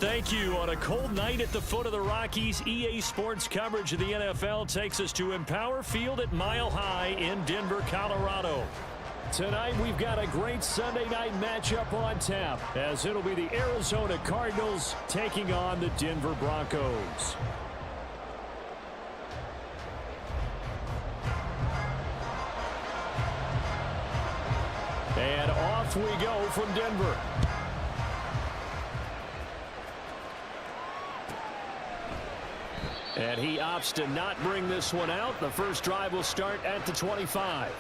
Thank you. On a cold night at the foot of the Rockies, EA Sports coverage of the NFL takes us to Empower Field at Mile High in Denver, Colorado. Tonight, we've got a great Sunday night matchup on tap, as it'll be the Arizona Cardinals taking on the Denver Broncos. And off we go from Denver. And he opts to not bring this one out. The first drive will start at the 25.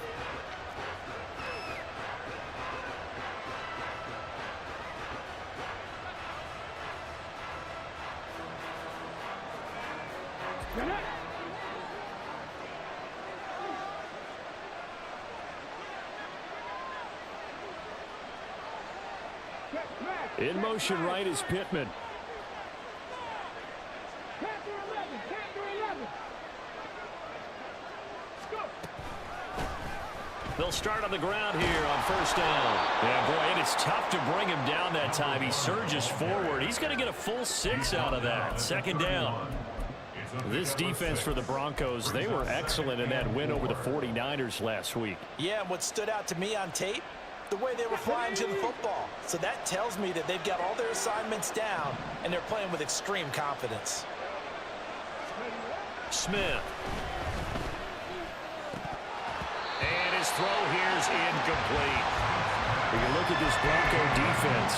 In motion right is Pittman. They'll start on the ground here on first down. Yeah, boy, and it's tough to bring him down that time. He surges forward. He's going to get a full 6 out of that. Second down. This defense for the Broncos, they were excellent in that win over the 49ers last week. Yeah, and what stood out to me on tape, the way they were flying to the football. So that tells me that they've got all their assignments down, and they're playing with extreme confidence. Smith. And his throw here is incomplete. We can look at this Bronco defense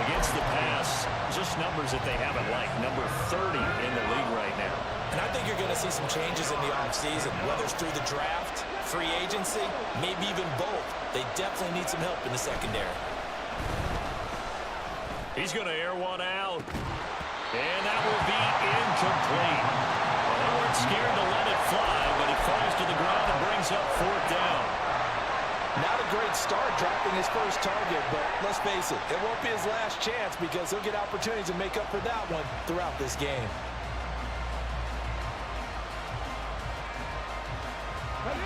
against the pass. Just numbers that they haven't liked. Number 30 in the league right now. And I think you're going to see some changes in the offseason, whether it's through the draft, free agency, maybe even both. They definitely need some help in the secondary. He's going to air one out. And that will be incomplete. Well, they weren't scared to let it fly, but it falls to the ground and brings up fourth down. Not a great start dropping his first target, but let's face it, it won't be his last chance because he'll get opportunities to make up for that one throughout this game.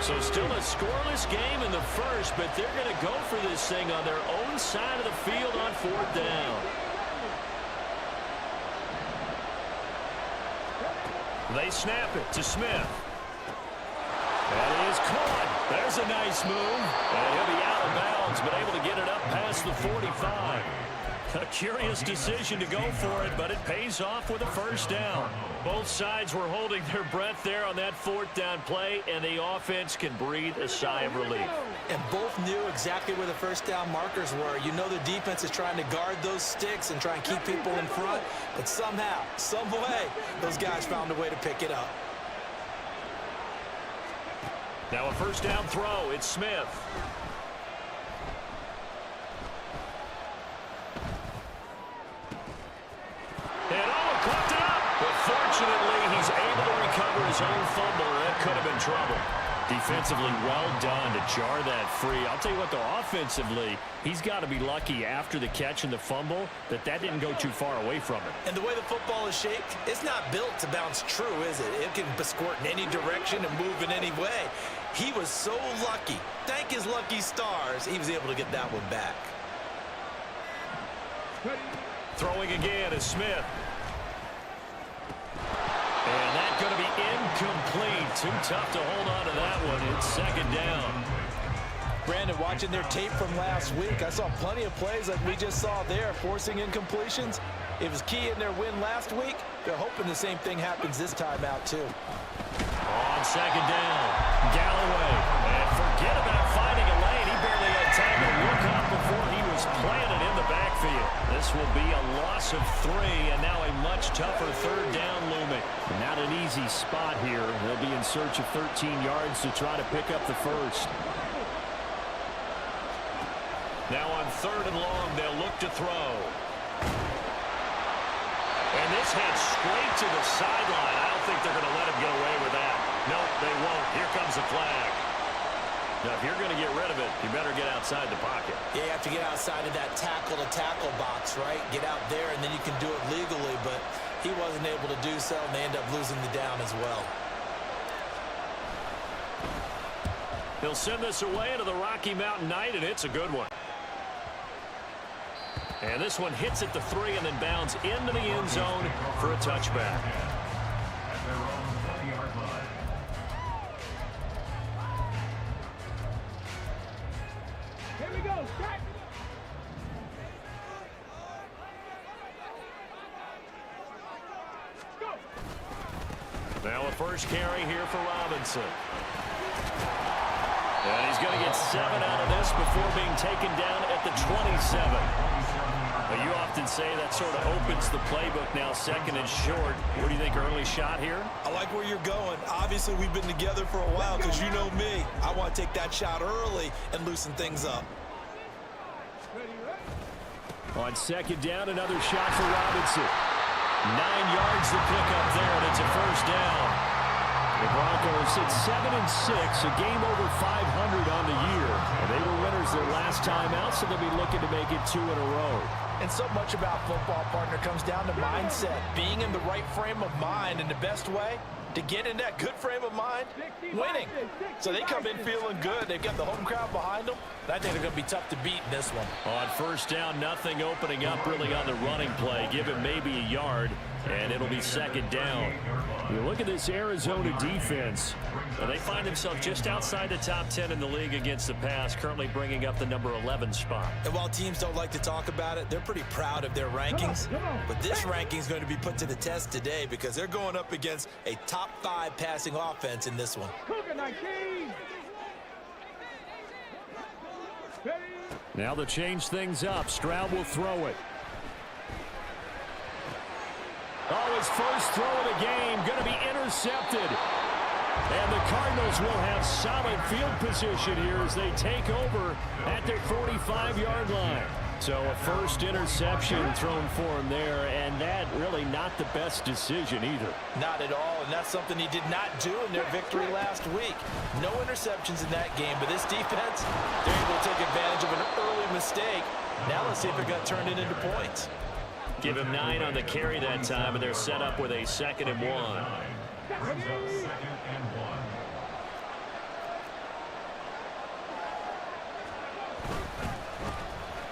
So still a scoreless game in the first, but they're going to go for this thing on their own side of the field on fourth down. They snap it to Smith. That is caught. There's a nice move. And he'll be out of bounds, but able to get it up past the 45. A curious decision to go for it, but it pays off with a first down. Both sides were holding their breath there on that fourth down play, and the offense can breathe a sigh of relief. And both knew exactly where the first down markers were. You know the defense is trying to guard those sticks and try and keep people in front, but somehow, some way, those guys found a way to pick it up. Now a first down throw. It's Smith. And coughed it up. But fortunately, he's able to recover his own fumble. That could have been trouble. Defensively, well done to jar that free. I'll tell you what, though, offensively, he's got to be lucky after the catch and the fumble that didn't go too far away from him. And the way the football is shaped, it's not built to bounce true, is it? It can squirt in any direction and move in any way. He was so lucky. Thank his lucky stars, he was able to get that one back. Throwing again is Smith. And that's going to be incomplete. Too tough to hold on to that one. It's second down. Brandon, watching their tape from last week, I saw plenty of plays like we just saw there, forcing incompletions. It was key in their win last week. They're hoping the same thing happens this time out, too. On second down, Galloway. And forget about finding a lane. He barely had time to look up before he was planted in the backfield. This will be a loss of 3, and now a much tougher third down looming. Not an easy spot here. They'll be in search of 13 yards to try to pick up the first. Now on third and long, they'll look to throw. And this heads straight to the sideline. I don't think they're going to let him get away with that. No, they won't. Here comes the flag. Now, if you're going to get rid of it, you better get outside the pocket. Yeah, you have to get outside of that tackle-to-tackle box, right? Get out there, and then you can do it legally, but he wasn't able to do so, and they end up losing the down as well. He'll send this away into the Rocky Mountain night, and it's a good one. And this one hits at the 3 and then bounds into the end zone for a touchback. Here we go. Start. Now a first carry here for Robinson. And he's going to get 7 out of this before being taken down at the 27. But you often say that sort of opens the playbook now, second and short. What do you think, early shot here? I like where you're going. Obviously, we've been together for a while because you know me. I want to take that shot early and loosen things up. On second down, another shot for Robinson. 9 yards to pick up there, and it's a first down. The Broncos at 7-6, a game over 500 on the year. And they were winners their last time out, so they'll be looking to make it 2 in a row. And so much about football, partner, comes down to mindset. Being in the right frame of mind, and the best way to get in that good frame of mind, winning. So they come in feeling good. They've got the home crowd behind them. I think they're going to be tough to beat in this one. On first down, nothing opening up really on the running play. Give him maybe a yard, and it'll be second down. You look at this Arizona defense. They find themselves just outside the top 10 in the league against the pass, currently bringing up the number 11 spot. And while teams don't like to talk about it, they're pretty proud of their rankings. But this ranking is going to be put to the test today because they're going up against a top 5 passing offense in this one. Now to change things up, Stroud will throw it. Oh, his first throw of the game going to be intercepted. And the Cardinals will have solid field position here as they take over at their 45-yard line. So a first interception thrown for him there, and that really not the best decision either. Not at all, and that's something he did not do in their victory last week. No interceptions in that game, but this defense, they're able to take advantage of an early mistake. Now let's see if they're going to turn it into points. Give him 9 on the carry that time, and they're set up with a 2nd and 1.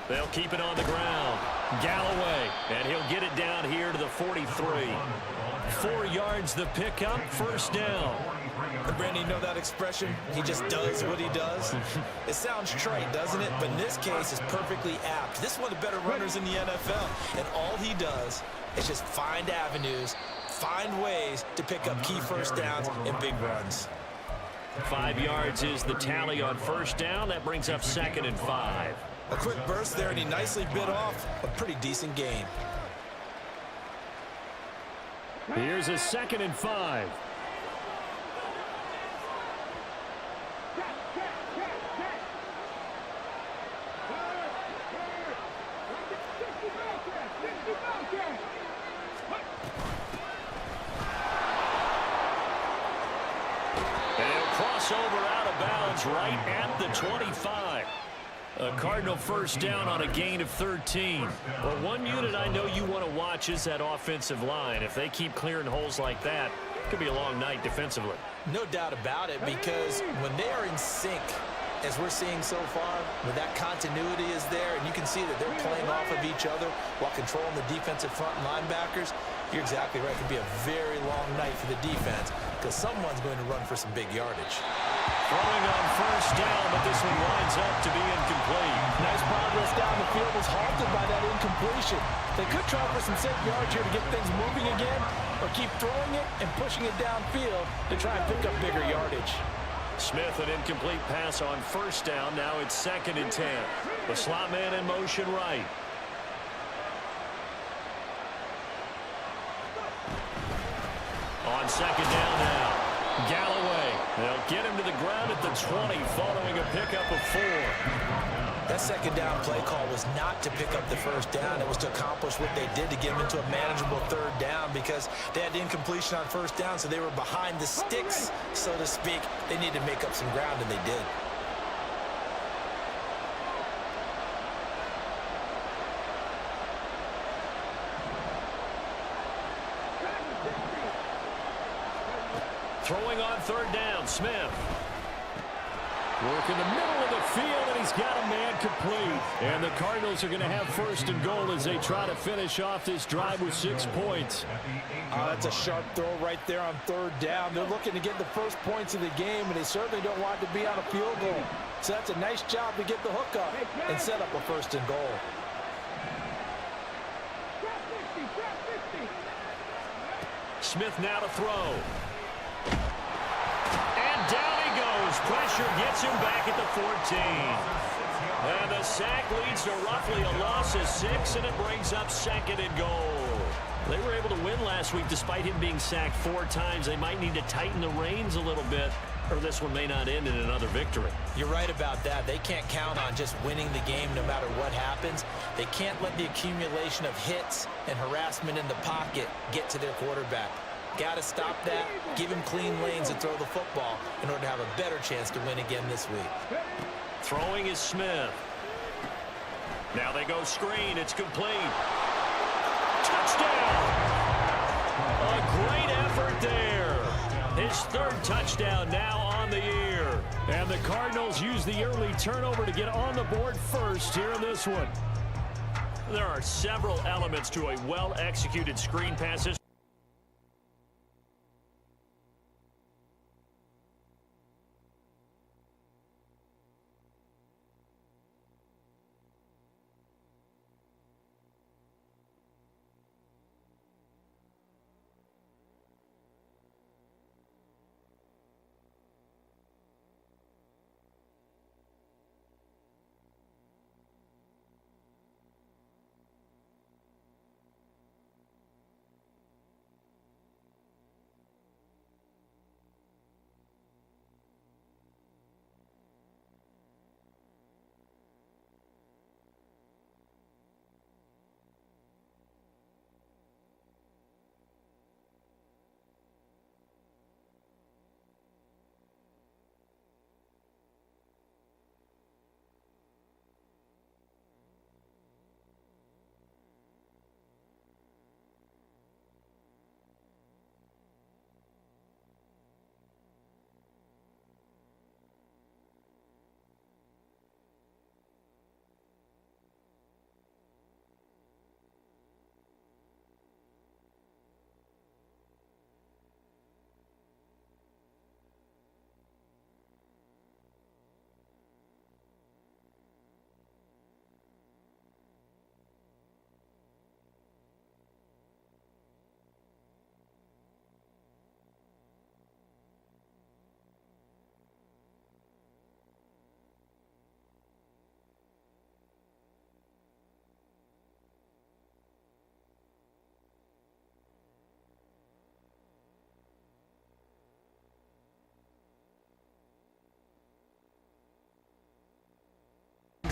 They'll keep it on the ground. Galloway, and he'll get it down here to the 43. 4 yards the pickup, first down. Brandon, you know that expression? He just does what he does. It sounds trite, doesn't it? But in this case, it's perfectly apt. This is one of the better runners in the NFL, and all he does is just find avenues, find ways to pick up key first downs and big runs. 5 yards is the tally on first down. That brings up 2nd and 5. A quick burst there, and he nicely bit off a pretty decent gain. Here's a 2nd and 5. Crossover out of bounds right at the 25. A Cardinal first down on a gain of 13. Well, one unit I know you want to watch is that offensive line. If they keep clearing holes like that, it could be a long night defensively. No doubt about it, because when they are in sync, as we're seeing so far, when that continuity is there, and you can see that they're playing off of each other while controlling the defensive front linebackers, you're exactly right. It could be a very long night for the defense because someone's going to run for some big yardage. Throwing on first down, but this one winds up to be incomplete. Nice progress down the field was halted by that incompletion. They could try for some safe yards here to get things moving again, or keep throwing it and pushing it downfield to try and pick up bigger yardage. Smith, an incomplete pass on first down. Now it's 2nd and 10. The slot man in motion right. On second down now. Galloway. They'll get him to the ground at the 20 following a pickup of 4. That second down play call was not to pick up the first down. It was to accomplish what they did to get them into a manageable third down because they had incompletion on first down, so they were behind the sticks, so to speak. They needed to make up some ground, and they did. Throwing on third down, Smith. Working the middle of the field, and he's got a man complete. And the Cardinals are going to have first and goal as they try to finish off this drive with 6 points. That's a sharp throw right there on third down. They're looking to get the first points of the game, and they certainly don't want to be on a field goal. So that's a nice job to get the hook up and set up a first and goal. Smith now to throw. And down he goes. Pressure gets him back at the 14. And the sack leads to roughly a loss of 6, and it brings up second and goal. They were able to win last week despite him being sacked 4 times. They might need to tighten the reins a little bit, or this one may not end in another victory. You're right about that. They can't count on just winning the game no matter what happens. They can't let the accumulation of hits and harassment in the pocket get to their quarterback. Got to stop that, give him clean lanes and throw the football in order to have a better chance to win again this week. Throwing is Smith. Now they go screen. It's complete. Touchdown! A great effort there. His 3rd touchdown now on the year. And the Cardinals use the early turnover to get on the board first here in this one. There are several elements to a well-executed screen pass.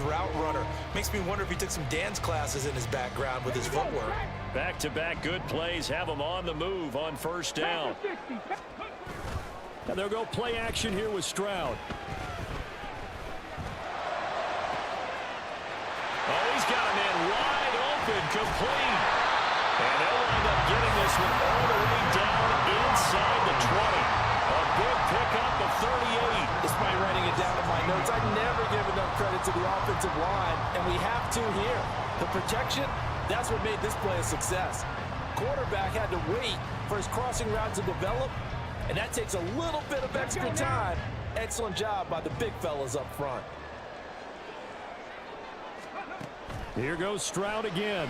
Route runner. Makes me wonder if he took some dance classes in his background with his footwork. Back-to-back good plays have them on the move on first down. And they'll go play action here with Stroud. Oh, he's got a man wide open, complete. And they'll wind up getting this one all the way down inside the 20. A big pickup of 38. Despite writing it down in my notes, I never give enough credit to the offensive line, and we have to here. The protection, that's what made this play a success. Quarterback had to wait for his crossing route to develop, and that takes a little bit of extra time. Excellent job by the big fellas up front. Here goes Stroud again.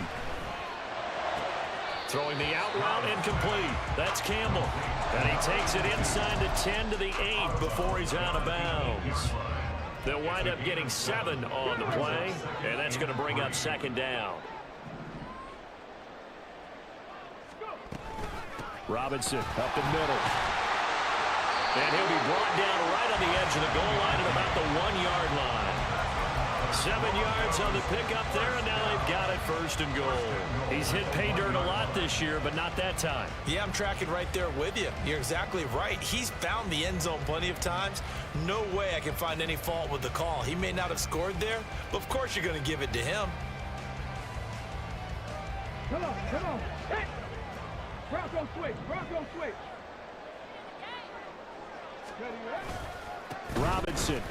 Throwing the out route incomplete. That's Campbell. And he takes it inside the 10 to the 8 before he's out of bounds. They'll wind up getting 7 on the play, and that's going to bring up second down. Robinson up the middle. And he'll be brought down right on the edge of the goal line at about the 1-yard line. 7 yards on the pickup there, and now they've got it first and goal. He's hit pay dirt a lot this year, but not that time. Yeah, I'm tracking right there with you. You're exactly right. He's found the end zone plenty of times. No way I can find any fault with the call. He may not have scored there, but of course you're going to give it to him. Come on. Hey! Bronco switch. Robinson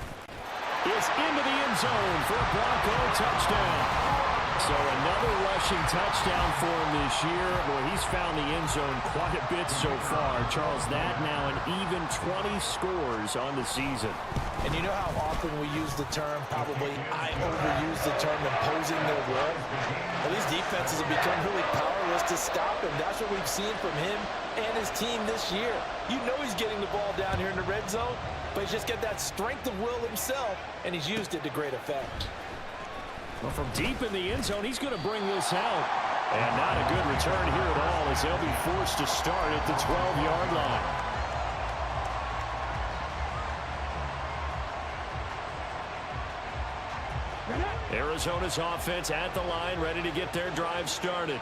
is into the end zone for a Bronco touchdown. So another rushing touchdown for him this year. Boy, he's found the end zone quite a bit so far. Charles, that now an even 20 scores on the season. And you know how often we use the term, probably I overuse the term imposing their will? Well, these defenses have become really powerless to stop him. That's what we've seen from him and his team this year. You know he's getting the ball down here in the red zone, but he's just got that strength of will himself, and he's used it to great effect. Well, from deep in the end zone, he's going to bring this out. And not a good return here at all as they'll be forced to start at the 12-yard line. Arizona's offense at the line, ready to get their drive started.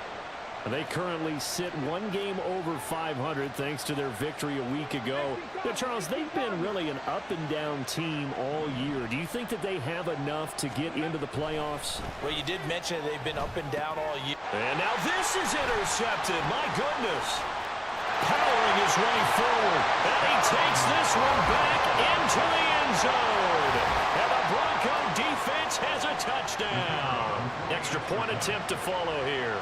They currently sit one game over 500 thanks to their victory a week ago. But Charles, they've been really an up-and-down team all year. Do you think that they have enough to get into the playoffs? Well, you did mention they've been up and down all year. And now this is intercepted. My goodness. Powering his way forward. And he takes this one back into the end zone. And the Bronco defense has a touchdown. Extra point attempt to follow here.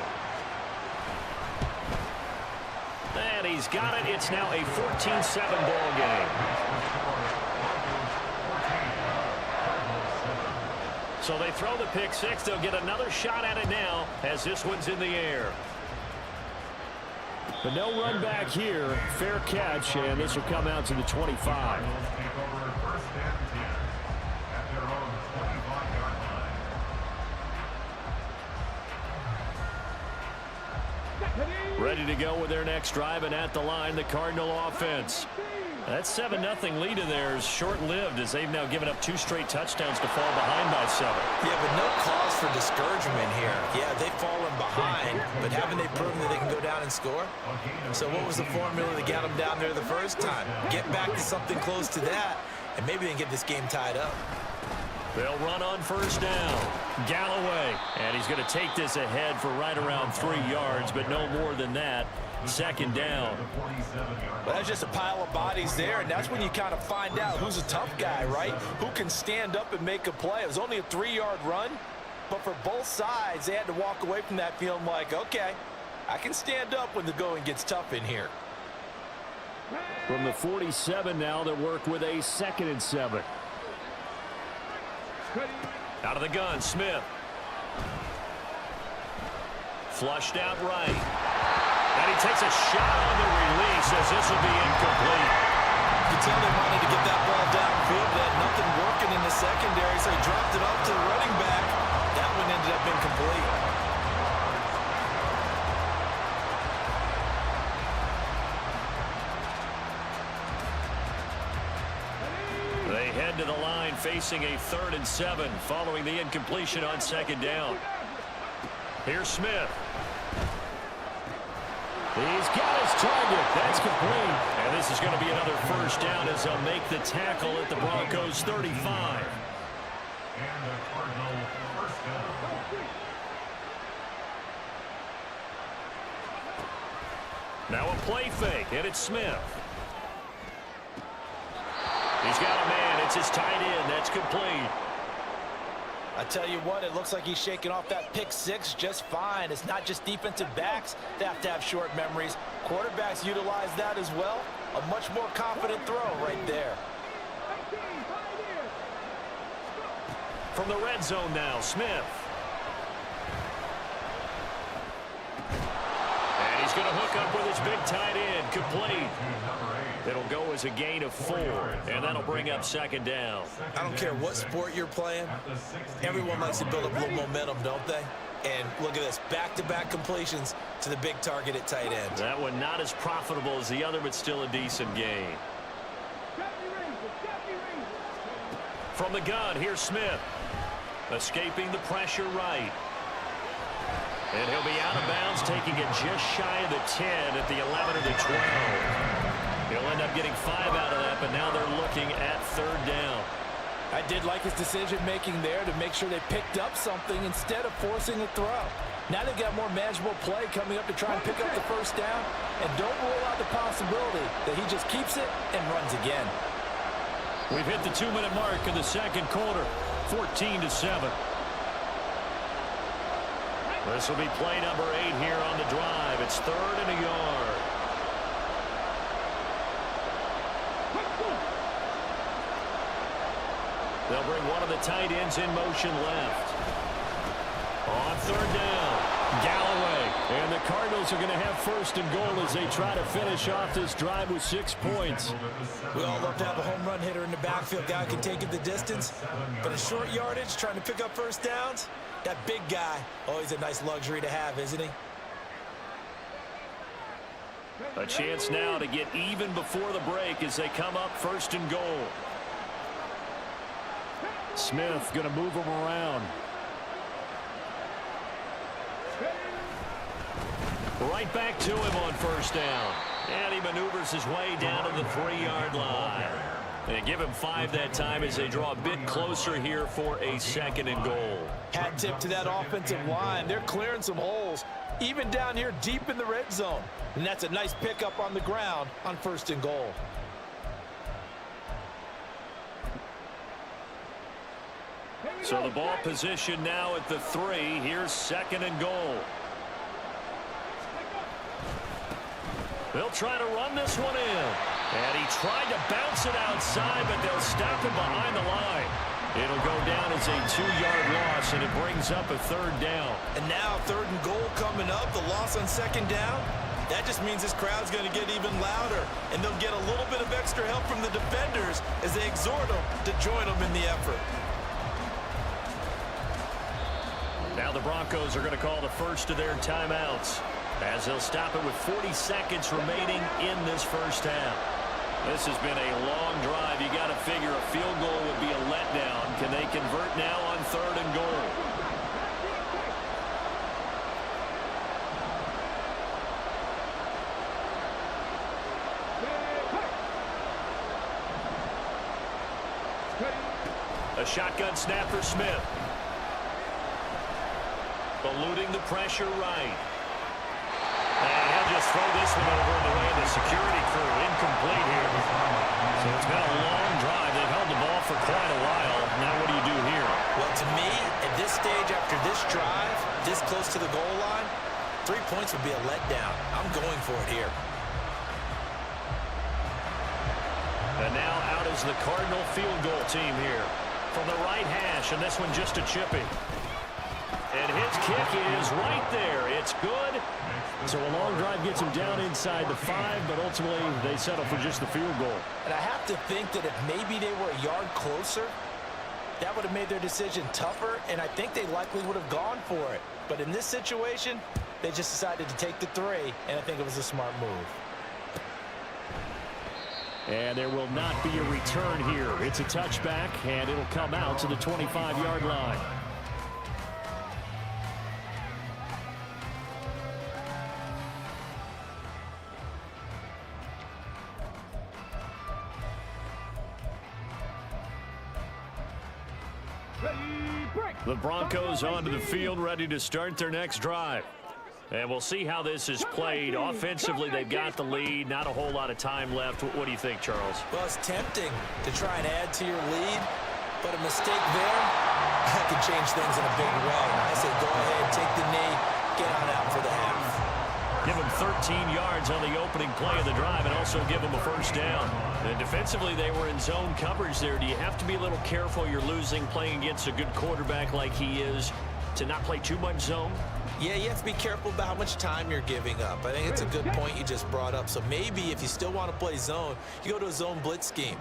And he's got it. It's now a 14-7 ball game. So they throw the pick six. They'll get another shot at it now as this one's in the air. But no run back here. Fair catch, and this will come out to the 25. Ready to go with their next drive, and at the line, the Cardinal offense. That 7-0 lead of theirs short-lived as they've now given up 2 straight touchdowns to fall behind by 7. Yeah, but no cause for discouragement here. Yeah, they've fallen behind, but haven't they proven that they can go down and score? So what was the formula that got them down there the first time? Get back to something close to that, and maybe they can get this game tied up. They'll run on first down. Galloway, and he's going to take this ahead for right around 3 yards, but no more than that. Second down. Well, that's just a pile of bodies there, and that's when you kind of find out who's a tough guy, right? Who can stand up and make a play. It was only a 3-yard run, but for both sides, they had to walk away from that feeling like, okay, I can stand up when the going gets tough in here. From the 47 now, they work with a 2nd and 7. Out of the gun, Smith. Flushed out right. And he takes a shot on the release as this will be incomplete. You can tell they wanted to get that ball downfield. They had nothing working in the secondary, so he dropped it off to the running back. That one ended up incomplete. They head to the line facing a 3rd and 7 following the incompletion on 2nd down. Here's Smith. He's got his target. That's complete. And this is going to be another first down as they'll make the tackle at the Broncos 35. Now a play fake, and it's Smith. He's got a man. It's his tight end. That's complete. I tell you what, it looks like he's shaking off that pick six just fine. It's not just defensive backs that have to have short memories. Quarterbacks utilize that as well. A much more confident throw right there. From the red zone now, Smith. And he's going to hook up with his big tight end, complete. It'll go as a gain of 4, and that'll bring up 2nd down. I don't care what sport you're playing. Everyone likes to build up a little momentum, don't they? And look at this, back-to-back completions to the big target at tight end. That one not as profitable as the other, but still a decent gain. From the gun, here's Smith. Escaping the pressure right. And he'll be out of bounds, taking it just shy of the 10 at the 11 or the 12. He'll end up getting 5 out of that, but now they're looking at 3rd down. I did like his decision-making there to make sure they picked up something instead of forcing a throw. Now they've got more manageable play coming up to try and pick up the first down, and don't rule out the possibility that he just keeps it and runs again. We've hit the 2-minute mark in the second quarter, 14-7. This will be play number 8 here on the drive. It's 3rd and a yard. They'll bring one of the tight ends in motion left. On 3rd down, Galloway. And the Cardinals are going to have 1st and goal as they try to finish off this drive with 6 points. We all love to have a home run hitter in the backfield. Guy who can take it the distance. But a short yardage, trying to pick up 1st downs, that big guy, always a nice luxury to have, isn't he? A chance now to get even before the break as they come up 1st and goal. Smith going to move him around. Right back to him on 1st down. And he maneuvers his way down to the 3-yard line. And give him 5 that time as they draw a bit closer here for a 2nd and goal. Hat tip to that offensive line. They're clearing some holes, even down here deep in the red zone. And that's a nice pickup on the ground on 1st and goal. So the ball position now at the 3. Here's 2nd and goal. They'll try to run this one in. And he tried to bounce it outside, but they'll stop him behind the line. It'll go down as a 2-yard loss, and it brings up a 3rd down. And now 3rd and goal coming up. The loss on 2nd down. That just means this crowd's going to get even louder. And they'll get a little bit of extra help from the defenders as they exhort them to join them in the effort. Now the Broncos are going to call the first of their timeouts as they'll stop it with 40 seconds remaining in this 1st half. This has been a long drive. You got to figure a field goal would be a letdown. Can they convert now on 3rd and goal? A shotgun snap for Smith. Eluding the pressure right. And he'll just throw this one over in the way of the security crew. Incomplete here. So it's been a long drive. They've held the ball for quite a while. Now what do you do here? Well, to me, at this stage after this drive, this close to the goal line, 3 points would be a letdown. I'm going for it here. And now out is the Cardinal field goal team here. From the right hash, and this one just a chippy. And his kick is right there. It's good. So a long drive gets him down inside the 5, but ultimately they settle for just the field goal. And I have to think that if maybe they were a yard closer, that would have made their decision tougher, and I think they likely would have gone for it. But in this situation, they just decided to take the 3, and I think it was a smart move. And there will not be a return here. It's a touchback, and it'll come out to the 25-yard line. The Broncos onto the field, ready to start their next drive. And we'll see how this is played. Offensively, they've got the lead. Not a whole lot of time left. What do you think, Charles? Well, it's tempting to try and add to your lead, but a mistake there, that can change things in a big way. I say go ahead, take the knee, get on out for the half. Give them 13 yards on the opening play of the drive and also give them a 1st down. And defensively, they were in zone coverage there. Do you have to be a little careful? You're losing playing against a good quarterback like he is to not play too much zone? Yeah, you have to be careful about how much time you're giving up. I think it's a good point you just brought up. So maybe if you still want to play zone, you go to a zone blitz scheme.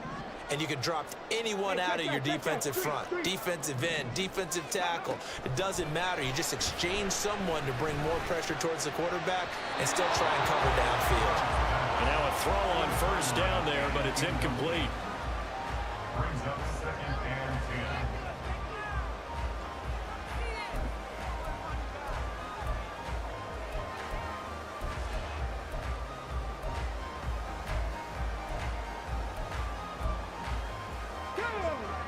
And you can drop anyone out of your defensive front, defensive end, defensive tackle. It doesn't matter. You just exchange someone to bring more pressure towards the quarterback and still try and cover downfield. And now a throw on 1st down there, but it's incomplete. Brings up 2nd and 10.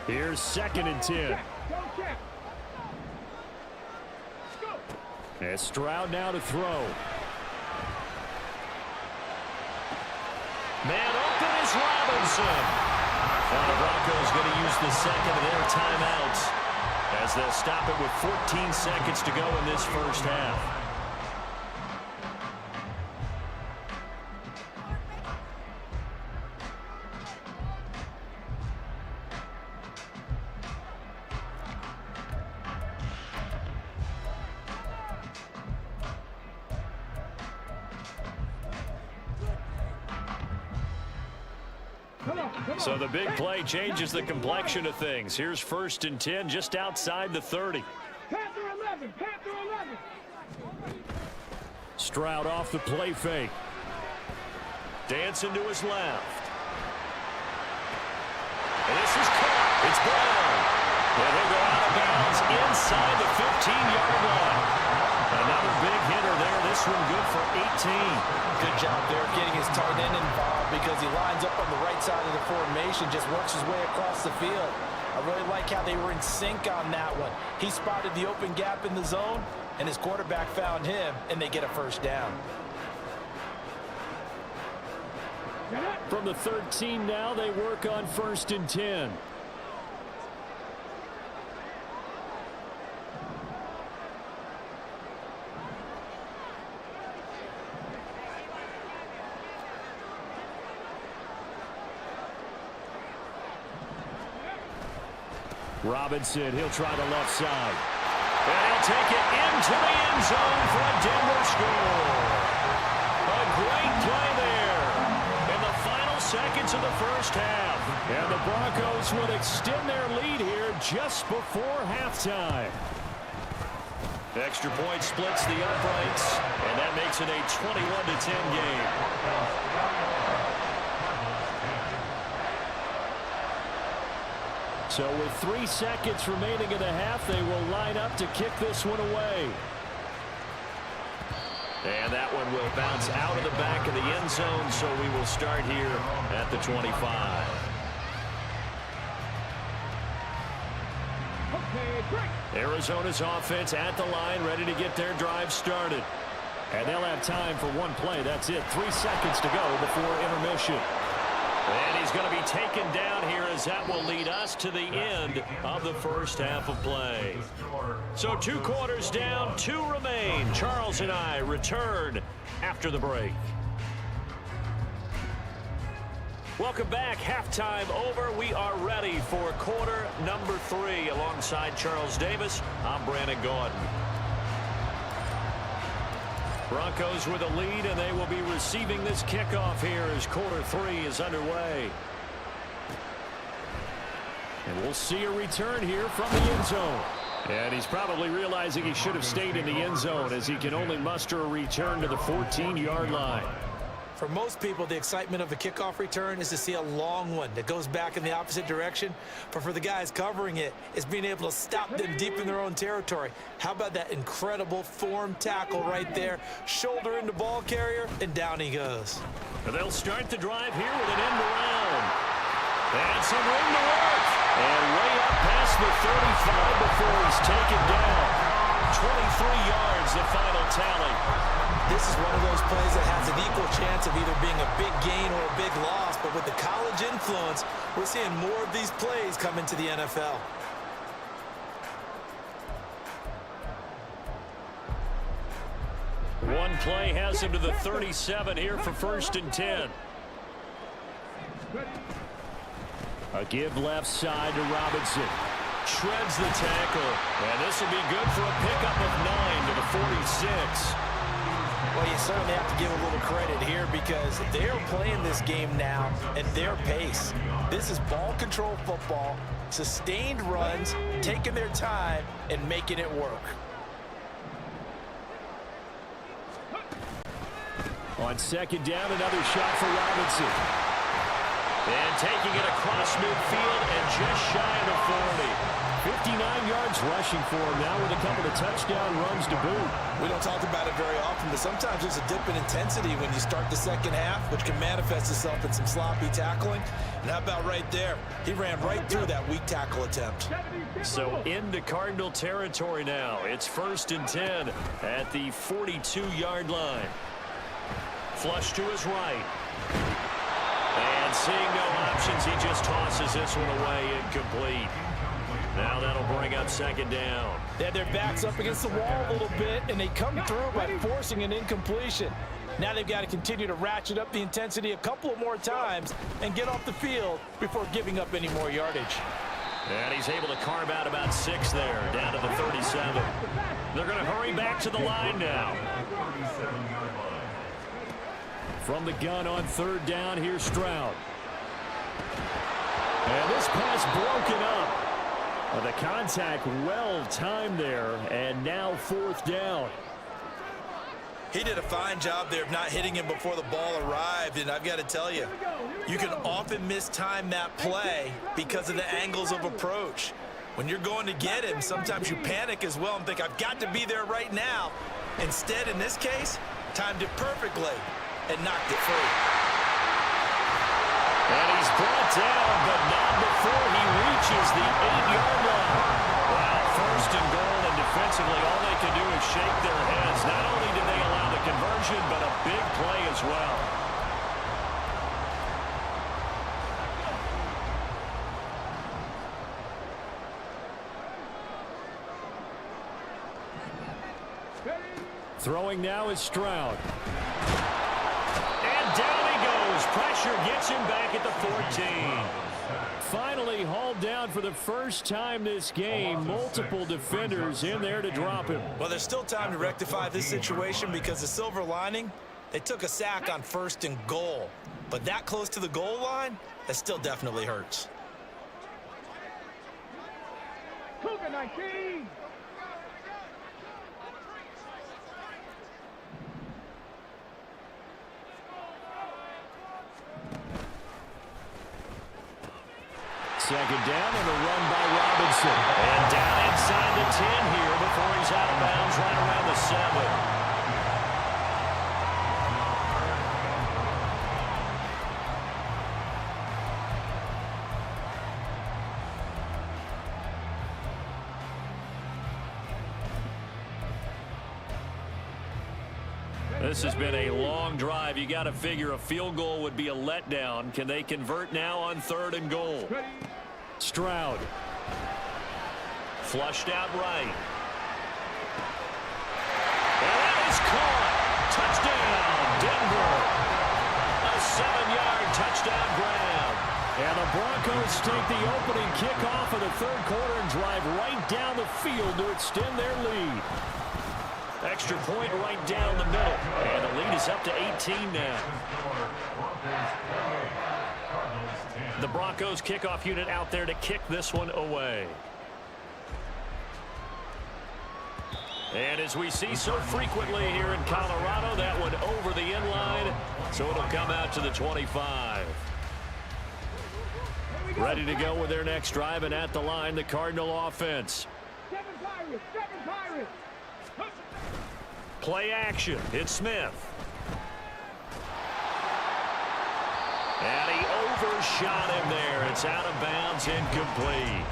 Here's 2nd and 10. And Stroud now to throw. Man open is Robinson. Now the Broncos going to use the second of their timeouts as they'll stop it with 14 seconds to go in this first half. So the big play changes the complexion of things. Here's 1st and 10 just outside the 30. Panther 11, Panther 11. Stroud off the play fake. Dancing to his left. And this is caught. It's Brown. And he'll go out of bounds inside the 15-yard line. Another big hitter there. This one good for 18. Good job there getting his tight end involved because he lines up on the right side of the formation, just works his way across the field. I really like how they were in sync on that one. He spotted the open gap in the zone, and his quarterback found him, and they get a first down. From the 13 now, they work on 1st and 10. Robinson, he'll try the left side. And he'll take it into the end zone for a Denver score. A great play there in the final seconds of the first half. And the Broncos will extend their lead here just before halftime. The extra point splits the uprights, and that makes it a 21-10 game. So with 3 seconds remaining in the half, they will line up to kick this one away. And that one will bounce out of the back of the end zone, so we will start here at the 25. Okay, great. Arizona's offense at the line, ready to get their drive started. And they'll have time for one play. That's it. 3 seconds to go before intermission. And he's going to be taken down here as that will lead us to the end of the first half of play. So 2 quarters down, 2 remain. Charles and I return after the break. Welcome back. Halftime over. We are ready for quarter number 3. Alongside Charles Davis, I'm Brandon Gordon. Broncos with a lead, and they will be receiving this kickoff here as quarter 3 is underway. And we'll see a return here from the end zone. And he's probably realizing he should have stayed in the end zone as he can only muster a return to the 14-yard line. For most people, the excitement of a kickoff return is to see a long one that goes back in the opposite direction. But for the guys covering it, it's being able to stop them deep in their own territory. How about that incredible form tackle right there? Shoulder into ball carrier, and down he goes. And they'll start the drive here with an end around. And some room to work. And way up past the 35 before he's taken down. 23 yards, the final tally. This is one of those plays that has an equal chance of either being a big gain or a big loss. But with the college influence, we're seeing more of these plays come into the NFL. One play has him to the 37 here for 1st and 10. A give left side to Robinson. Shreds the tackle. And this will be good for a pickup of 9 to the 46. Well, you certainly have to give a little credit here because they're playing this game now at their pace. This is ball control football, sustained runs, taking their time, and making it work. On 2nd down, another shot for Robinson. And taking it across midfield and just shy of the 40. 59 yards rushing for him now with a couple of touchdown runs to boot. We don't talk about it very often, but sometimes there's a dip in intensity when you start the second half, which can manifest itself in some sloppy tackling. And how about right there? He ran right through that weak tackle attempt. So into Cardinal territory now. It's 1st and 10 at the 42-yard line. Flush to his right. And seeing no options, he just tosses this one away incomplete. Now that'll bring up second down. They had their backs up against the wall a little bit, and they come through by forcing an incompletion. Now they've got to continue to ratchet up the intensity a couple of more times and get off the field before giving up any more yardage. And he's able to carve out about 6 there, down to the 37. They're going to hurry back to the line now. From the gun on third down, here's Stroud. And this pass broken up. The contact well timed there, and now fourth down. He did a fine job there of not hitting him before the ball arrived, and I've got to tell you, you can often mistime that play because of the angles of approach. When you're going to get him, sometimes you panic as well and think, I've got to be there right now. Instead, in this case, timed it perfectly and knocked it free. And he's brought down, but not before he reaches the 8-yard line. Wow, first and goal, and defensively, all they can do is shake their heads. Not only did they allow the conversion, but a big play as well. Throwing now is Stroud. And down he goes. Pressure gets him back at the 14. Finally hauled down for the first time this game. Multiple defenders in there to drop him. Well, there's still time to rectify this situation because the silver lining, they took a sack on first and goal. But that close to the goal line, that still definitely hurts. Cougar 19. Second down and a run by Robinson. And down inside the 10 here before he's out of bounds right around the 7. This has been a long drive. You got to figure a field goal would be a letdown. Can they convert now on third and goal? Stroud. Flushed out right. And that is caught. Touchdown, Denver. A 7-yard touchdown grab. And the Broncos take the opening kickoff of the third quarter and drive right down the field to extend their lead. Extra point right down the middle. And the lead is up to 18 now. The Broncos kickoff unit out there to kick this one away. And as we see so frequently here in Colorado, that one over the end line, so it'll come out to the 25. Ready to go with their next drive, and at the line, the Cardinal offense. 7 Pirates, 7 Pirates. Play action. It's Smith. And he overshot him there. It's out of bounds, incomplete.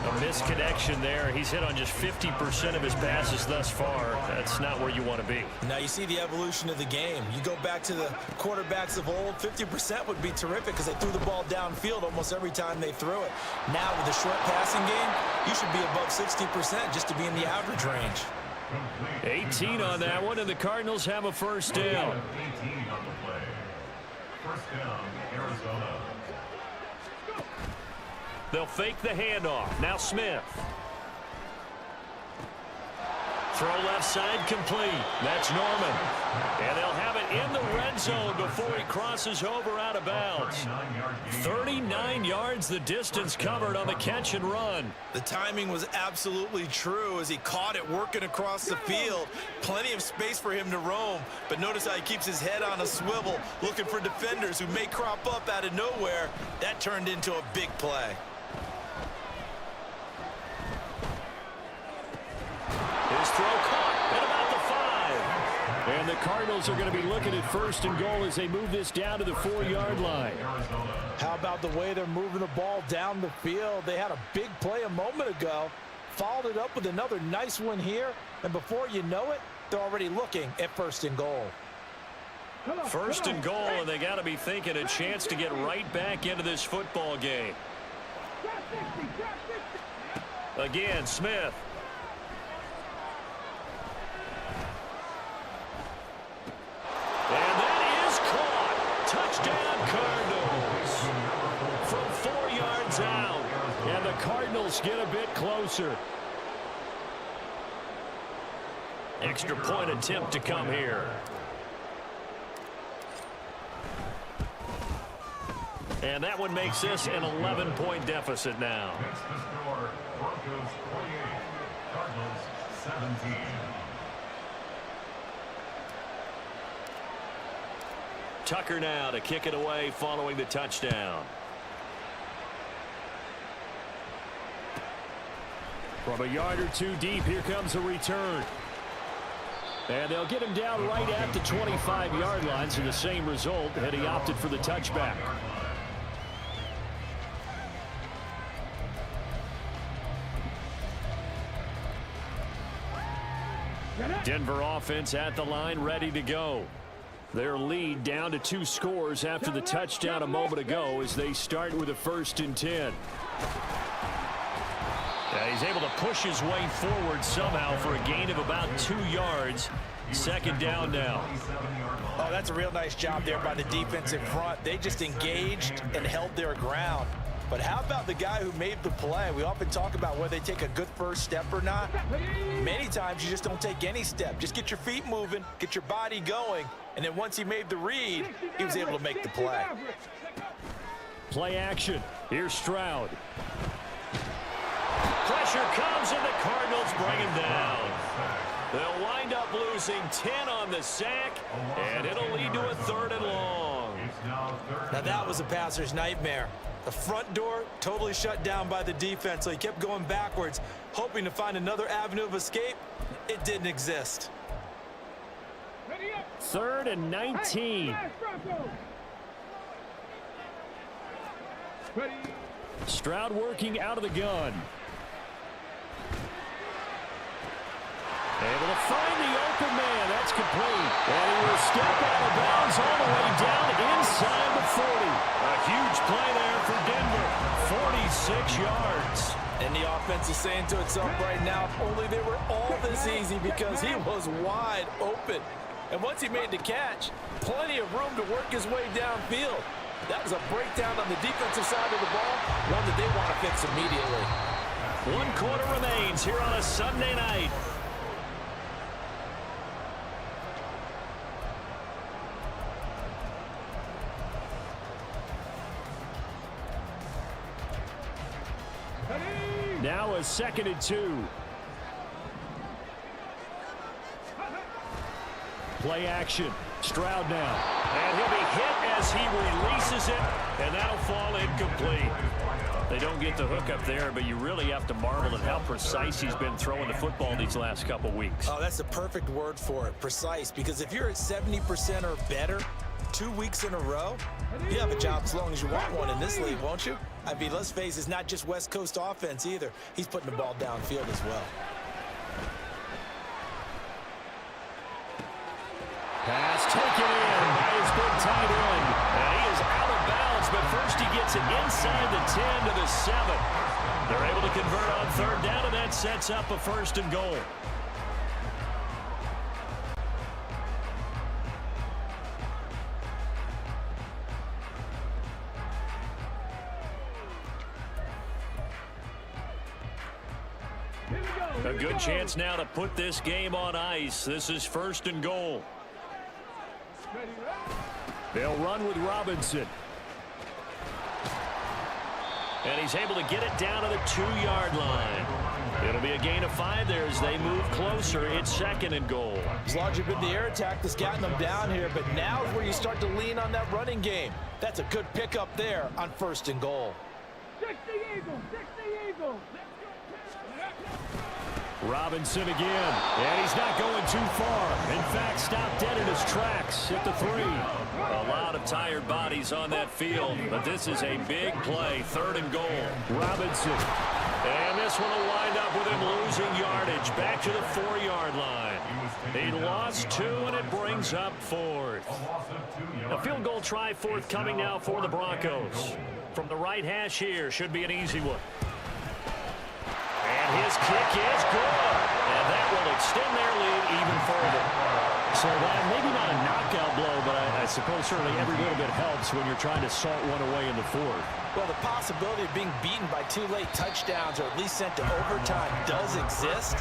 A misconnection there. He's hit on just 50% of his passes thus far. That's not where you want to be. Now you see the evolution of the game. You go back to the quarterbacks of old, 50% would be terrific because they threw the ball downfield almost every time they threw it. Now with the short passing game, you should be above 60% just to be in the average range. 18 on that one, and the Cardinals have a first down. 18 on the play. First down, Arizona. They'll fake the handoff. Now Smith. Throw left side complete. That's Norman. And they'll have it in the red zone before he crosses over out of bounds. 39 yards the distance covered on the catch and run. The timing was absolutely true as he caught it working across the field. Plenty of space for him to roam, but notice how he keeps his head on a swivel looking for defenders who may crop up out of nowhere. That turned into a big play. His throw caught at about the 5. And the Cardinals are going to be looking at first and goal as they move this down to the 4-yard line. How about the way they're moving the ball down the field? They had a big play a moment ago, followed it up with another nice one here, and before you know it, they're already looking at first and goal. First and goal, and they got to be thinking a chance to get right back into this football game. Again, Smith. And that is caught. Touchdown, Cardinals. From 4 yards out. And the Cardinals get a bit closer. Extra point attempt to come here. And that one makes this an 11-point deficit now. Next to score, Broncos 28, Cardinals 17. Tucker now to kick it away following the touchdown. From a yard or two deep, here comes a return. And they'll get him down right at the 25-yard line, so the same result had he opted for the touchback. Denver offense at the line, ready to go. Their lead down to 2 scores after the touchdown a moment ago as they start with a 1st and 10. He's able to push his way forward somehow for a gain of about 2 yards. 2nd down now. Oh, that's a real nice job there by the defense in front. They just engaged and held their ground. But how about the guy who made the play? We often talk about whether they take a good first step or not. Many times you just don't take any step. Just get your feet moving, get your body going, and then once he made the read, he was able to make the play. Play action. Here's Stroud. Pressure comes, and the Cardinals bring him down. They'll wind up losing 10 on the sack, and it'll lead to a 3rd and long. Now that was a passer's nightmare. The front door totally shut down by the defense, so he kept going backwards, hoping to find another avenue of escape. It didn't exist. 3rd and 19. Stroud working out of the gun. Able to find the open man. That's complete. And he will step out of bounds all the way down inside the 40. A huge play there for Denver. 46 yards. And the offense is saying to itself right now, if only they were all this easy, because he was wide open. And once he made the catch, plenty of room to work his way downfield. That was a breakdown on the defensive side of the ball, one that they want to fix immediately. 1 quarter remains here on a Sunday night. Now a 2nd and 2. Play action. Stroud now. And he'll be hit as he releases it, and that'll fall incomplete. They don't get the hook up there, but you really have to marvel at how precise he's been throwing the football these last couple weeks. Oh, that's the perfect word for it, precise, because if you're at 70% or better 2 weeks in a row, you have a job as long as you want one in this league, won't you? I mean, let's face it, it's not just West Coast offense either. He's putting the ball downfield as well. Pass taken in by his big tight end. And he is out of bounds, but first he gets it inside the 10 to the 7. They're able to convert on 3rd down, and that sets up a 1st and goal. A good chance now to put this game on ice. This is 1st and goal. They'll run with Robinson. And he's able to get it down to the 2-yard line. It'll be a gain of 5 there as they move closer. It's 2nd and goal. It's largely been the air attack that's gotten them down here, but now is where you start to lean on that running game. That's a good pickup there on 1st and goal. 60 Eagles, 60 Eagles. Robinson again, and he's not going too far. In fact, stopped dead in his tracks at the 3. A lot of tired bodies on that field, but this is a big play. 3rd and goal. Robinson And this one will wind up with him losing yardage back to the 4-yard line. He lost 2, and it brings up 4th. A field goal try forthcoming now for the Broncos. From the right hash here, should be an easy one. And his kick is good. And that will extend their lead even further. So that maybe not a knockout blow, but I suppose certainly every little bit helps when you're trying to salt one away in the 4th. Well, the possibility of being beaten by 2 late touchdowns or at least sent to overtime does exist.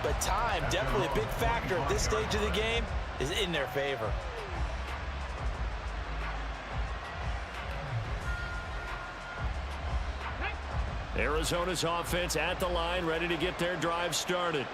But time, definitely a big factor at this stage of the game, is in their favor. Arizona's offense at the line, ready to get their drive started.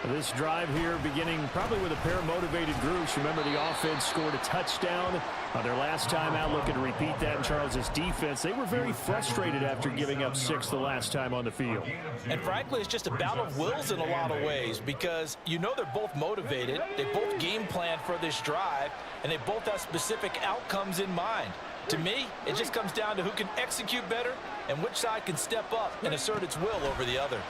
This drive here beginning probably with a pair of motivated groups. Remember, the offense scored a touchdown on their last time out. Looking to repeat that in Charles' defense. They were very frustrated after giving up 6 the last time on the field. And frankly, it's just a battle of wills in a lot of ways because you know they're both motivated. They both game plan for this drive, and they both have specific outcomes in mind. To me, it just comes down to who can execute better and which side can step up and assert its will over the other.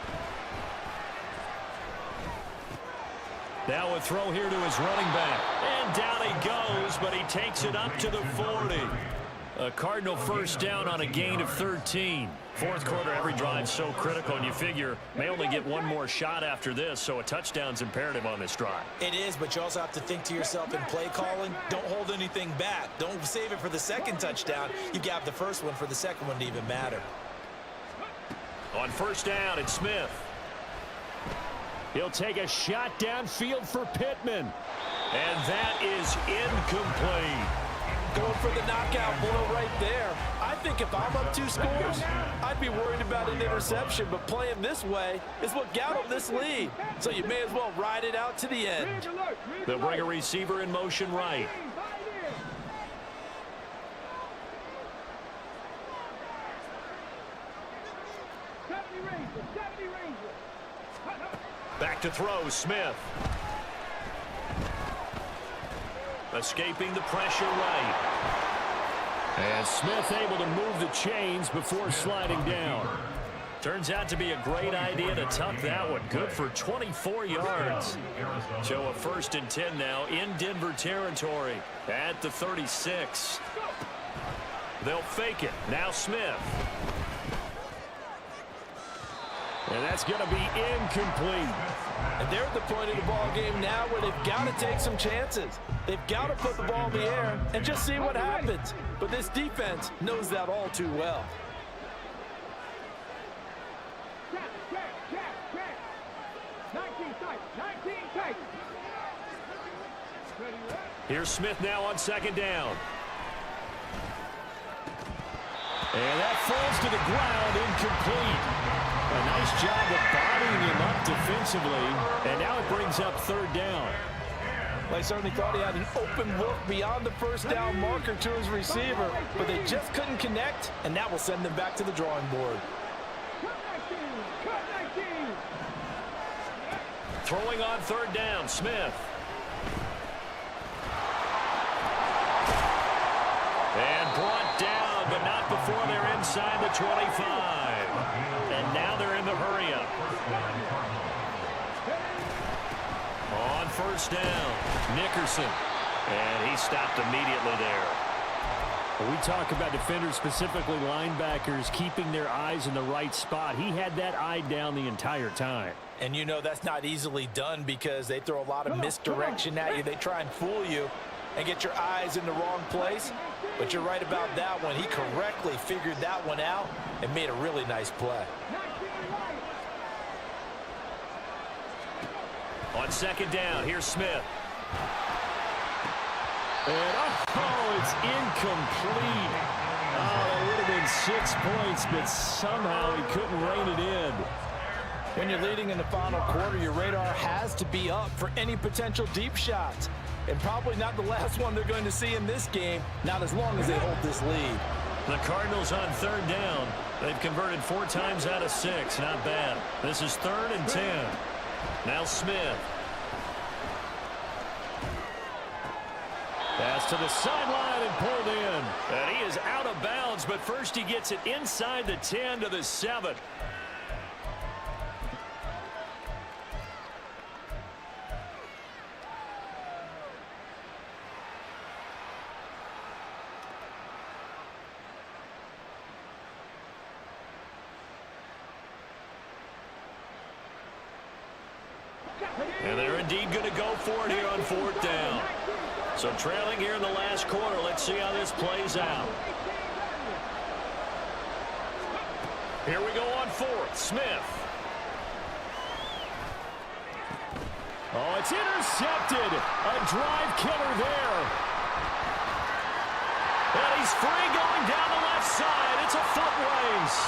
Now a throw here to his running back. And down he goes, but he takes it up to the 40. A Cardinal first down on a gain of 13. 4th quarter, every drive so critical, and you figure may only get one more shot after this, so a touchdown's imperative on this drive. It is, but you also have to think to yourself in play calling, don't hold anything back. Don't save it for the second touchdown. You got the first one for the second one to even matter. On first down, it's Smith. He'll take a shot downfield for Pittman. And that is incomplete. Going for the knockout blow right there. I think if I'm up 2 scores, I'd be worried about an interception, but playing this way is what got them this lead. So you may as well ride it out to the end. They'll bring a receiver in motion right. Back to throw, Smith. Escaping the pressure right. And Smith able to move the chains before sliding down. Turns out to be a great idea to tuck that one. Good for 24 yards. So a 1st and 10 now in Denver territory at the 36. They'll fake it. Now Smith. And that's going to be incomplete. And they're at the point of the ball game now where they've got to take some chances. They've got to put the ball in the air and just see what happens. But this defense knows that all too well. Here's Smith now on 2nd down. And that falls to the ground, incomplete. A nice job of bodying him up defensively, and now it brings up 3rd down. They certainly thought he had an open look beyond the first down marker to his receiver, but they just couldn't connect, and that will send them back to the drawing board. Throwing on 3rd down, Smith. And brought down, but not before they're inside the 25. And now they're in the hurry-up. On 1st down, Nickerson. And he stopped immediately there. We talk about defenders, specifically linebackers, keeping their eyes in the right spot. He had that eye down the entire time. And you know that's not easily done because they throw a lot of misdirection at you. They try and fool you and get your eyes in the wrong place. But you're right about that one. He correctly figured that one out and made a really nice play. On 2nd down, here's Smith. And it's incomplete. Oh, it would have been 6 points, but somehow he couldn't rein it in. When you're leading in the final quarter, your radar has to be up for any potential deep shots. And probably not the last one they're going to see in this game, not as long as they hold this lead. The Cardinals on 3rd down. They've converted 4 times out of 6. Not bad. This is 3rd and 10. Now Smith. Pass to the sideline and pulled in. And he is out of bounds, but first he gets it inside the 10 to the 7. And they're indeed going to go for it here on 4th down. So trailing here in the last quarter. Let's see how this plays out. Here we go on 4th. Smith. Oh, it's intercepted. A drive killer there. And he's free going down the left side. It's a foot race.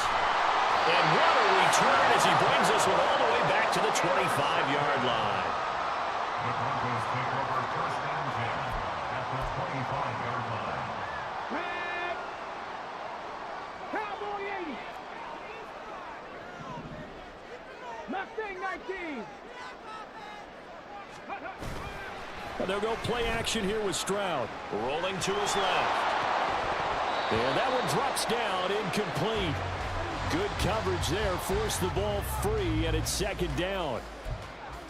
And what a return as he brings us all the way back to the 25-yard line. The Broncos take over 1st and 10 at the 25-yard line. Cowboy 80. Mustang 19. And they'll go play action here with Stroud. Rolling to his left. And that one drops down, incomplete. Good coverage there, forced the ball free, and it's 2nd down.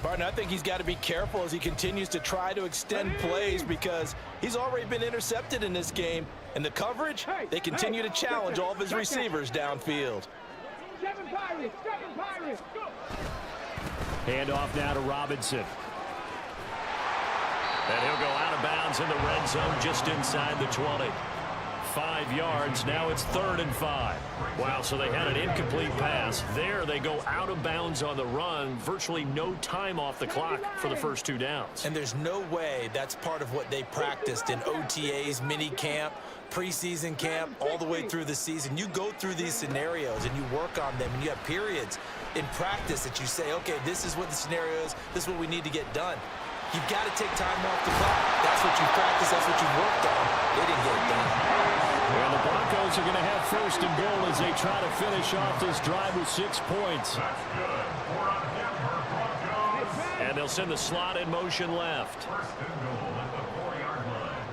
Partner, I think he's got to be careful as he continues to try to extend plays because he's already been intercepted in this game. And the coverage, they continue to challenge all of his receivers downfield. 7 Pirates, 7 Pirates, go! Handoff now to Robinson. And he'll go out of bounds in the red zone just inside the 20. 5 yards. Now it's 3rd and 5. Wow, so they had an incomplete pass. There they go out of bounds on the run. Virtually no time off the clock for the first 2 downs. And there's no way that's part of what they practiced in OTAs, mini camp, preseason camp, all the way through the season. You go through these scenarios and you work on them, and you have periods in practice that you say, okay, this is what the scenario is. This is what we need to get done. You've got to take time off the clock. That's what you practice. That's what you worked on. They didn't get it done. And the Broncos are going to have 1st and goal as they try to finish off this drive with 6 points. That's good for a Denver Broncos. And they'll send the slot in motion left. 1st and goal at the 4-yard line.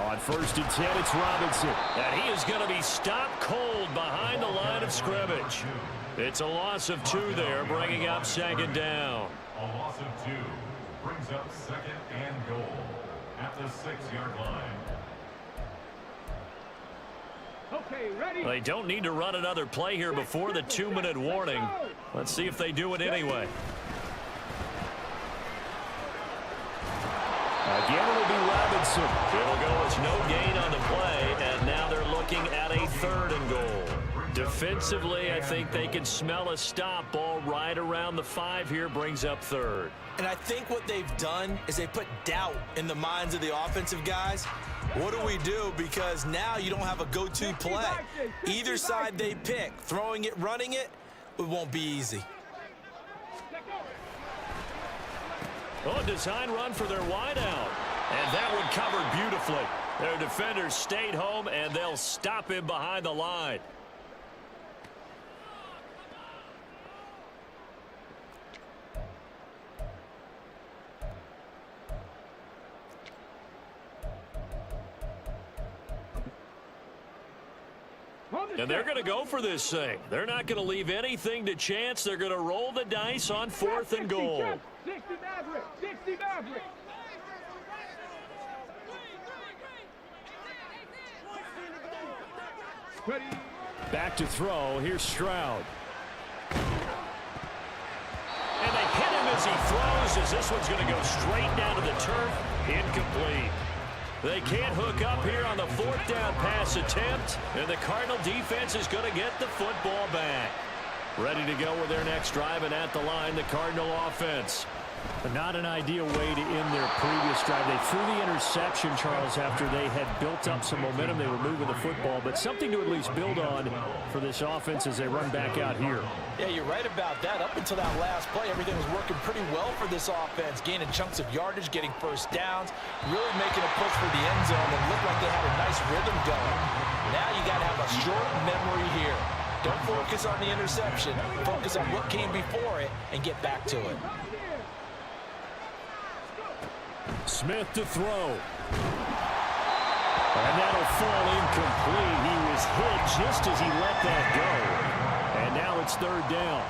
On 1st and 10, it's Robinson. And he is going to be stopped cold behind the line of scrimmage. It's a loss of 2 there, bringing up 2nd down. A loss of 2 brings up 2nd and goal at the 6-yard line. Okay, ready? They don't need to run another play here before the 2-minute warning. Let's see if they do it anyway. Again, it'll be Robinson. It'll go as no gain on the play, and now they're looking at a 3rd and goal. Defensively, I think they can smell a stop. Ball right around the 5 here, brings up 3rd. And I think what they've done is they put doubt in the minds of the offensive guys. What do we do? Because now you don't have a go-to play. Either side they pick, throwing it, running it, it won't be easy. Oh, design run for their wideout. And that one covered beautifully. Their defenders stayed home, and they'll stop him behind the line. And they're going to go for this thing. They're not going to leave anything to chance. They're going to roll the dice on 4th and goal. 60 Maverick, 60 Maverick. Ready? Back to throw. Here's Stroud. And they hit him as he throws, as this one's going to go straight down to the turf. Incomplete. They can't hook up here on the 4th down pass attempt, and the Cardinal defense is going to get the football back. Ready to go with their next drive, and at the line, the Cardinal offense. Not an ideal way to end their previous drive. They threw the interception, Charles, after they had built up some momentum. They were moving the football, but something to at least build on for this offense as they run back out here. Yeah, you're right about that. Up until that last play, everything was working pretty well for this offense, gaining chunks of yardage, getting 1st downs, really making a push for the end zone, and looked like they had a nice rhythm going. Now you got to have a short memory here. Don't focus on the interception. Focus on what came before it and get back to it. Smith to throw. And that'll fall incomplete. He was hit just as he let that go. And now it's 3rd down.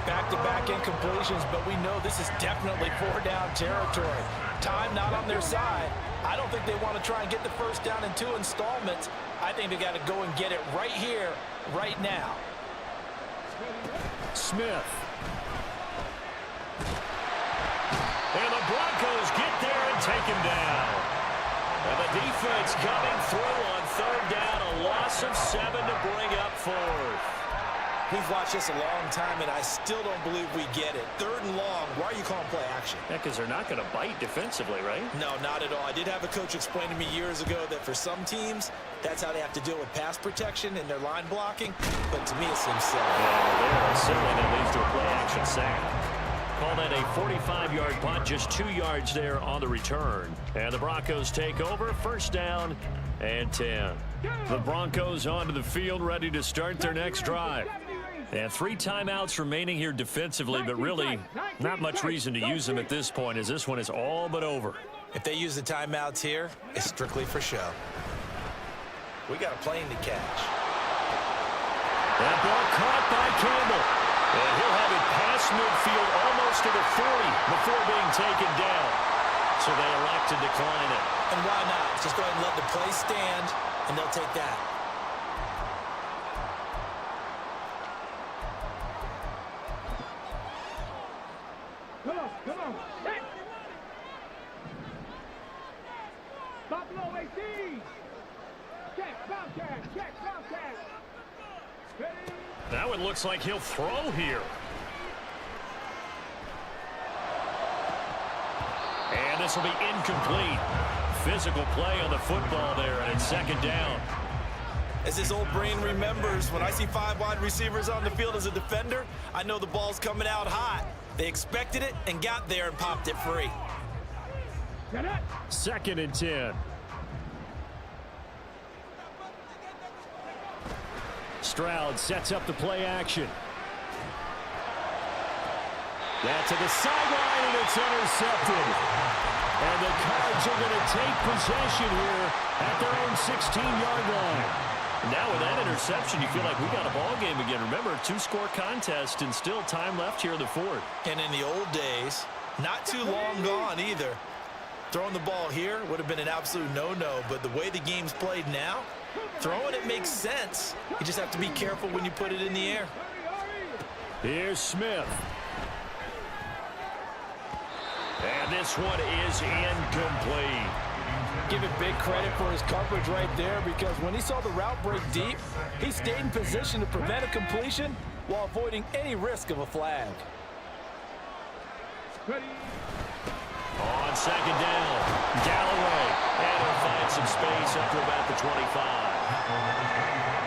Back-to-back incompletions, but we know this is definitely 4-down territory. Time not on their side. I don't think they want to try and get the 1st down in 2 installments. I think they got to go and get it right here, right now. Smith. Broncos get there and take him down. And the defense coming through on third down. A loss of 7 to bring up fourth. We've watched this a long time, and I still don't believe we get it. Third and long, why are you calling play action? Yeah, because they're not going to bite defensively, right? No, not at all. I did have a coach explain to me years ago that for some teams, that's how they have to deal with pass protection and their line blocking. But to me, it seems silly. Yeah, they're silly. That leads to a play action sack. Call that a 45-yard punt, just 2 yards there on the return. And the Broncos take over, first down and 10. The Broncos onto the field, ready to start their next drive. And 3 timeouts remaining here defensively, but really not much reason to use them at this point, as this one is all but over. If they use the timeouts here, it's strictly for show. We got a plane to catch. That ball caught by Campbell. And he'll have it past midfield almost to the 40 before being taken down. So they elect to decline it. And why not? Just go ahead and let the play stand, and they'll take that. Come on. Hey. Buffalo AC. Check, Bobcat. Ready? Now it looks like he'll throw here. And this will be incomplete. Physical play on the football there, and it's second down. As his old brain remembers, when I see 5 wide receivers on the field as a defender, I know the ball's coming out hot. They expected it and got there and popped it free. Second and 10. Stroud sets up the play action. That's to the sideline, and it's intercepted. And the Cards are going to take possession here at their own 16-yard line. Now with that interception, you feel like we got a ball game again. Remember, 2-score contest and still time left here in the fourth. And in the old days, not too long gone either. Throwing the ball here would have been an absolute no-no, but the way the game's played now, throwing it makes sense. You just have to be careful when you put it in the air. Here's Smith. And this one is incomplete. Give it big credit for his coverage right there, because when he saw the route break deep, he stayed in position to prevent a completion while avoiding any risk of a flag. On second down, Galloway. And he'll find some space up to about the 25.